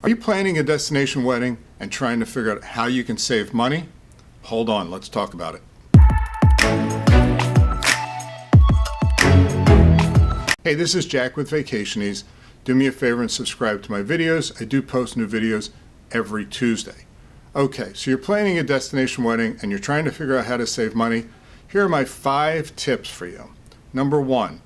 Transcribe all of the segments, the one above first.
Are you planning a destination wedding and trying to figure out how you can save money? Hold on, let's talk about it. Hey, this is Jack with Vacationese. Do me a favor and subscribe to my videos. I do post new videos every Tuesday. Okay, so you're planning a destination wedding and you're trying to figure out how to save money. Here are my 5 tips for you. Number 1,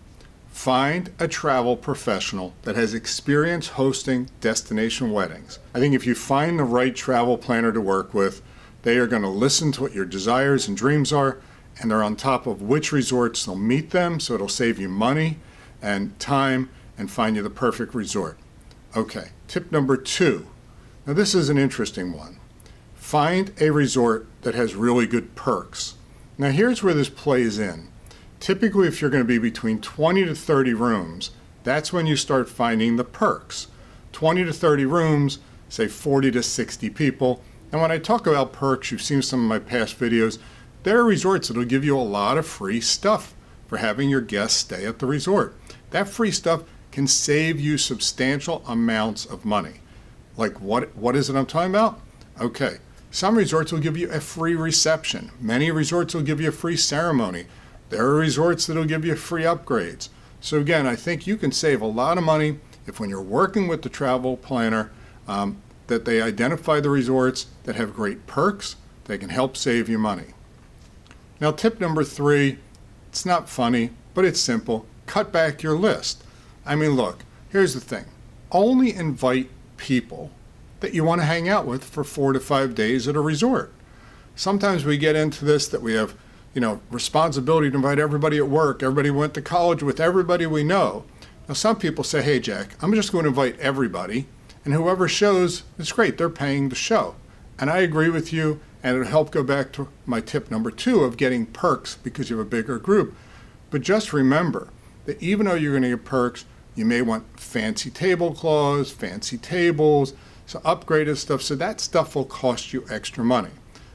find a travel professional that has experience hosting destination weddings. I think if you find the right travel planner to work with, they are going to listen to what your desires and dreams are, and they're on top of which resorts they'll meet them, so it'll save you money and time and find you the perfect resort. Okay, tip number 2. Now this is an interesting one. Find a resort that has really good perks. Now here's where this plays in. Typically, if you're going to be between 20 to 30 rooms, that's when you start finding the perks. 20 to 30 rooms, say 40 to 60 people. And when I talk about perks, you've seen some of my past videos, there are resorts that will give you a lot of free stuff for having your guests stay at the resort. That free stuff can save you substantial amounts of money. Like what is it I'm talking about? Okay, some resorts will give you a free reception. Many resorts will give you a free ceremony. There are resorts that will give you free upgrades. So again, I think you can save a lot of money if when you're working with the travel planner, that they identify the resorts that have great perks, they can help save you money. Now tip number 3, it's not funny, but it's simple. Cut back your list. I mean, look, here's the thing. Only invite people that you want to hang out with for 4 to 5 days at a resort. Sometimes we get into this that we have responsibility to invite everybody at work, everybody went to college with, everybody we know. Now some people say, hey Jack, I'm just going to invite everybody, and whoever shows, it's great, they're paying the show. And I agree with you, and it'll help go back to my tip number 2 of getting perks because you have a bigger group. But just remember that even though you're going to get perks, you may want fancy tablecloths, fancy tables, so upgraded stuff, so that stuff will cost you extra money.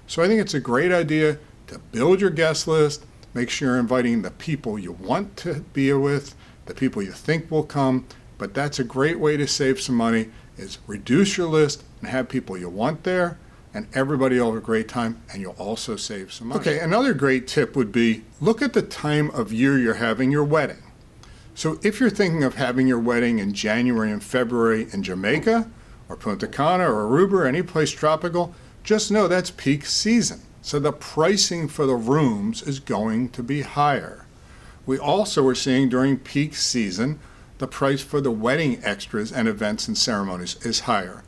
So I think it's a great idea to build your guest list, make sure you're inviting the people you want to be with, the people you think will come, but that's a great way to save some money, is reduce your list and have people you want there, and everybody will have a great time, and you'll also save some money. Okay, another great tip would be, look at the time of year you're having your wedding. So if you're thinking of having your wedding in January and February in Jamaica, or Punta Cana, or Aruba, or any place tropical, just know that's peak season. So the pricing for the rooms is going to be higher. We also are seeing during peak season, the price for the wedding extras and events and ceremonies is higher.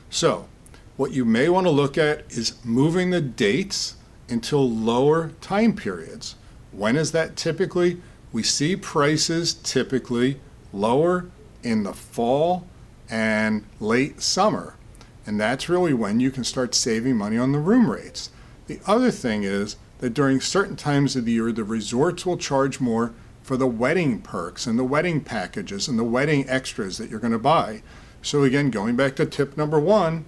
So what you may want to look at is moving the dates until lower time periods. When is that typically? We see prices typically lower in the fall and late summer. And that's really when you can start saving money on the room rates. The other thing is that during certain times of the year, the resorts will charge more for the wedding perks and the wedding packages and the wedding extras that you're going to buy. So again, going back to tip number 1,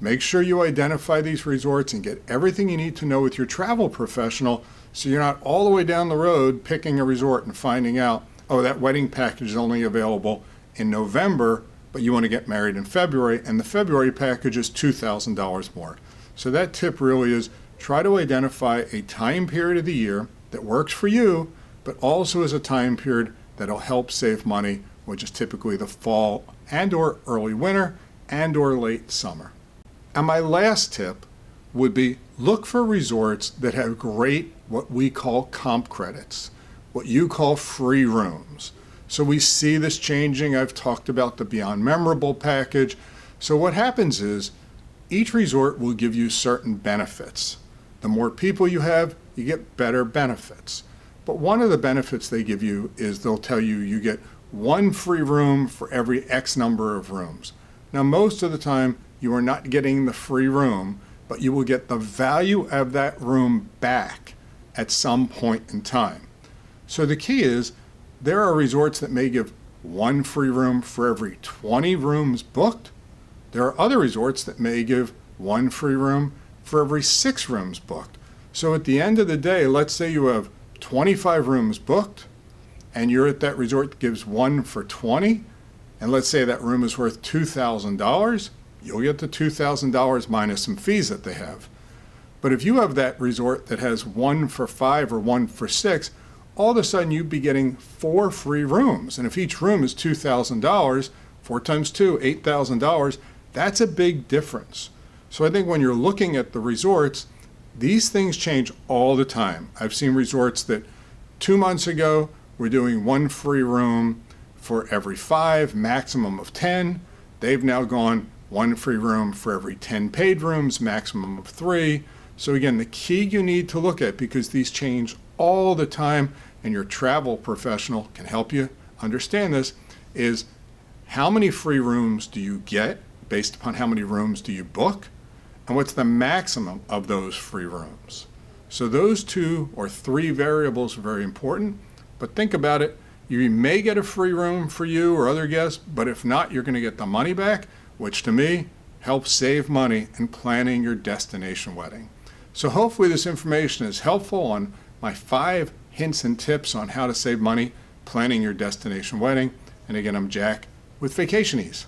make sure you identify these resorts and get everything you need to know with your travel professional so you're not all the way down the road picking a resort and finding out, oh, that wedding package is only available in November, but you want to get married in February, and the February package is $2,000 more. So that tip really is, try to identify a time period of the year that works for you, but also is a time period that'll help save money, which is typically the fall and or early winter and or late summer. And my last tip would be, look for resorts that have great, what we call comp credits, what you call free rooms. So we see this changing. I've talked about the Beyond Memorable package. So what happens is, each resort will give you certain benefits. The more people you have, you get better benefits. But one of the benefits they give you is they'll tell you you get 1 free room for every X number of rooms. Now, most of the time, you are not getting the free room, but you will get the value of that room back at some point in time. So the key is, there are resorts that may give 1 free room for every 20 rooms booked. There are other resorts that may give 1 free room for every 6 rooms booked. So at the end of the day, let's say you have 25 rooms booked and you're at that resort that gives 1 for 20, and let's say that room is worth $2,000, you'll get the $2,000 minus some fees that they have. But if you have that resort that has 1 for 5 or 1 for 6, all of a sudden you'd be getting 4 free rooms. And if each room is $2,000, 4 times 2, $8,000, that's a big difference. So I think when you're looking at the resorts, these things change all the time. I've seen resorts that 2 months ago were doing 1 free room for every 5, maximum of 10. They've now gone 1 free room for every 10 paid rooms, maximum of 3. So again, the key you need to look at, because these change all the time and your travel professional can help you understand this, is how many free rooms do you get based upon how many rooms do you book, and what's the maximum of those free rooms. So those 2 or 3 variables are very important, but think about it. You may get a free room for you or other guests, but if not, you're going to get the money back, which to me helps save money in planning your destination wedding. So hopefully this information is helpful on my 5 hints and tips on how to save money planning your destination wedding. And again, I'm Jack with Vacation Ease.